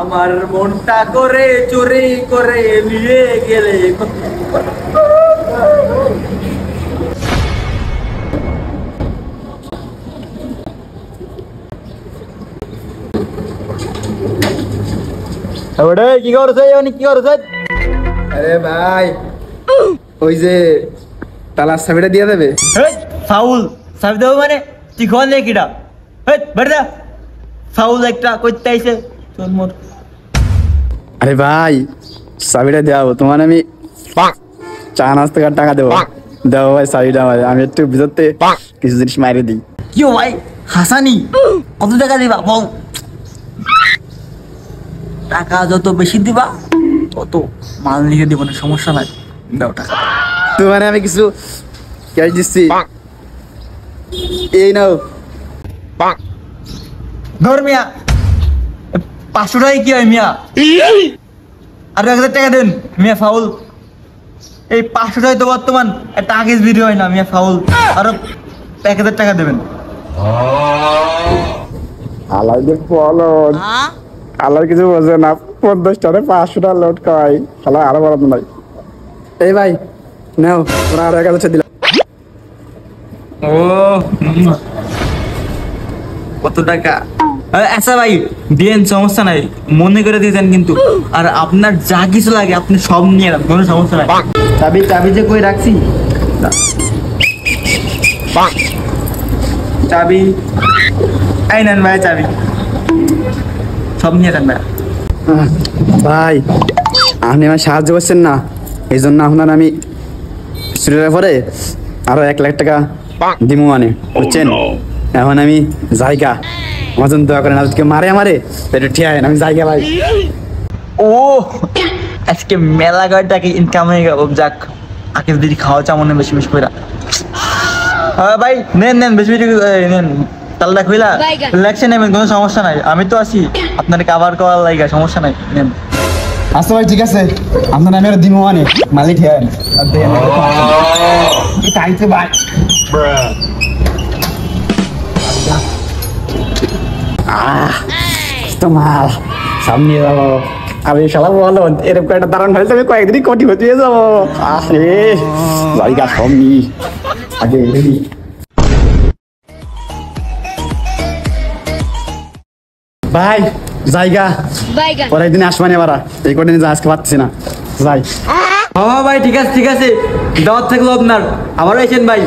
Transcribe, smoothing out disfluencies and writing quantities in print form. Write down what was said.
আমার মনটা করে চুরি করে নিয়ে গেলে কি করছে কি করছে? আরে ভাই ওই যে তালার চাবিটা দিয়ে দেবে। ফাউল চাবি দেবো মানে তুই ঘর নেই কিটা বেড়া ফাউল একটা করতে আইছে তোর মোর। আরে ভাই চাবিটা দেওয়াবো তোমার, আমি চা নাস্তা করার টাকা দেবো। দেবো ভাই চাবিটা, ভাই আমি একটু ভিতরতে কিছু জিনিস মাইরে দিই। কি ভাই হাসানি কত টাকা দিবা বল? টাকা যত বেশি দিবা তত মাল লিখে দিব না, সমস্যা নাই, দাও টাকা। তোমার আমি কিছু ক্যাশ দিচ্ছি, এই নাও। ধর মিয়া 500 টাকা কি হয় মিয়া? আর 1000 টাকা দেন মিয়া। ফাউল এই 500 টাকা তো বর্তমান একটা আগের ভিডিও হয় না মিয়া। ফাউল আরো 1000 টাকা দেবেন। আল্লাহ কিছু বোঝে না, 50 টাকা 500 টাকা লোড করাই শালা আরো বড় নাই। এই ভাই নাও তোরা আর 1000 দিলাম। ও কত টাকা? আচ্ছা ভাই দিয়েন, সমস্যা নাই, মনে করে দিয়ে দেন কিন্তু। আর আপনার যা কিছু লাগে আপনি সব নিয়ে নেন, কোনো সমস্যা নাই। চাবি চাবি যে কই রাখছি, চাবি এই নেন ভাই, চাবি সব নিয়ে নেন ভাই। ভাই আপনি আমার সাহায্য করছেন না, এই জন্য আপনার আমি স্টুডিওর পরে আরো 1 লাখ টাকা দিমু মানে, বুঝছেন? এখন আমি জায়গা আমার জন্য দোয়া করেন, আজকে মারে আমারে এটা ঠিক আছে, আমি জায়গা ভাই। ও আজকে মেলা গাড়িটাকে ইনকাম হয়ে গেল। যাক আগে দিদি খাওয়া চামনে বেশি বেশি করে। হ্যাঁ ভাই নেন নেন, বেশি বেশি নেন। তালটা খুইলা ইলেকশন নেবেন, কোনো সমস্যা নাই, আমি তো আছি আপনার কাভার করার লাইগা, সমস্যা নাই, নেন। আচ্ছা ভাই ঠিক আছে, আপনার আমি আর দিমু মানে মালিক হ্যাঁ তাইতে ভাই। তোমার সামনে যাবো আমি, সবাই বলো এরকম একটা দাঁড়ান ফেলতে আমি কয়েকদিনই কোটি হয়ে যাবো। আরে জায়গা সামনি আগে ভাই জায়গা পরের দিন আসবানি আবার, এই কদিন আজকে পাচ্ছি না যাই। ভাই ঠিক আছে ঠিক আছে, দাওয়াত থাকলো আপনার, আবার আইছেন ভাই।